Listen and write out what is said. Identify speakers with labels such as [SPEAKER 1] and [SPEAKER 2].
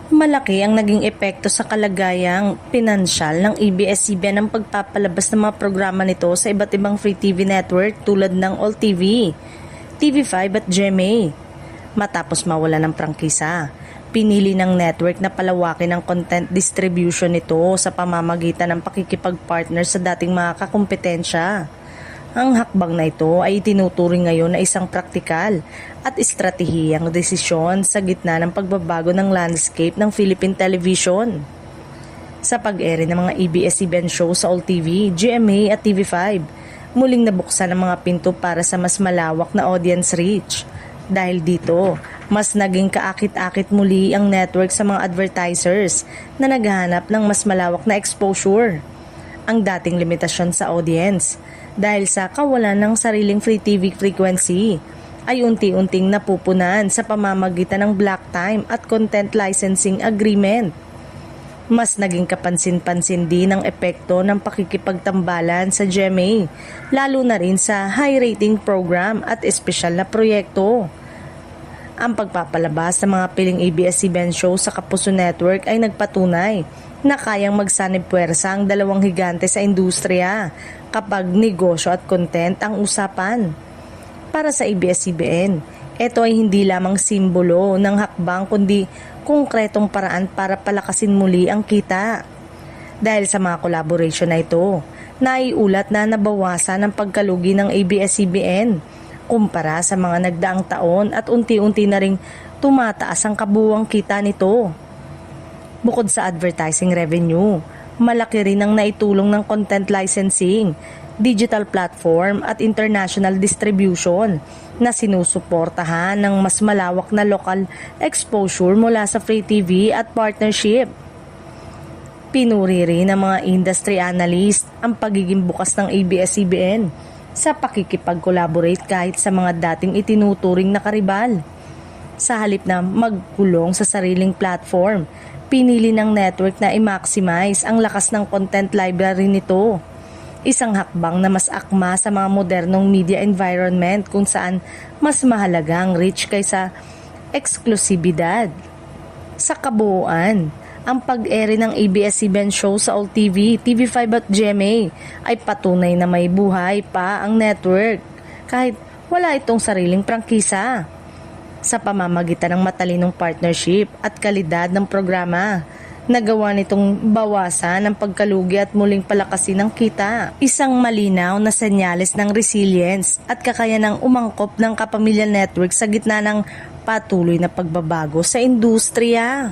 [SPEAKER 1] Malaki ang naging epekto sa kalagayang pinansyal ng ABS-CBN ang pagpapalabas ng mga programa nito sa iba't ibang free TV network tulad ng All TV, TV5 at GMA. Matapos mawala ng prangkisa, pinili ng network na palawakin ang content distribution nito sa pamamagitan ng pakikipag-partner sa dating mga kakumpetensya. Ang hakbang na ito ay itinuturing ngayon na isang praktikal at estratehiyang desisyon sa gitna ng pagbabago ng landscape ng Philippine television. Sa pag-ere ng mga ABS-CBN show sa All TV, GMA at TV5, muling nabuksan ang mga pinto para sa mas malawak na audience reach. Dahil dito, mas naging kaakit-akit muli ang network sa mga advertisers na naghahanap ng mas malawak na exposure. Ang dating limitasyon sa audience dahil sa kawalan ng sariling free TV frequency ay unti-unting napupunan sa pamamagitan ng block time at content licensing agreement. Mas naging kapansin-pansin din ang epekto ng pakikipagtambalan sa GMA, lalo na rin sa high-rating program at espesyal na proyekto. Ang pagpapalabas ng mga piling ABS-CBN show sa Kapuso Network ay nagpatunay na kayang magsanib puwersa ang dalawang higante sa industriya kapag negosyo at content ang usapan. Para sa ABS-CBN, ito ay hindi lamang simbolo ng hakbang kundi konkretong paraan para palakasin muli ang kita. Dahil sa mga collaboration na ito, naiulat na nabawasan ang pagkalugi ng ABS-CBN kumpara sa mga nagdaang taon at unti-unti na ring tumataas ang kabuuang kita nito. Bukod sa advertising revenue, malaki rin ang naitulong ng content licensing, digital platform at international distribution na sinusuportahan ng mas malawak na local exposure mula sa free TV at partnership. Pinuri rin ng mga industry analyst ang pagiging bukas ng ABS-CBN sa pakikipag-collaborate kahit sa mga dating itinuturing na karibal. Sa halip na magkulong sa sariling platform, pinili ng network na i-maximize ang lakas ng content library nito. Isang hakbang na mas akma sa mga modernong media environment kung saan mas mahalaga ang reach kaysa eksklusibidad. Sa kabuuan, ang pag-ere ng ABS-CBN show sa All TV, TV5 at GMA ay patunay na may buhay pa ang network kahit wala itong sariling prangkisa. Sa pamamagitan ng matalinong partnership at kalidad ng programa, nagawa nitong bawasan ang pagkalugi at muling palakasin ang kita. Isang malinaw na senyales ng resilience at kakayanang umangkop ng Kapamilya Network sa gitna ng patuloy na pagbabago sa industriya.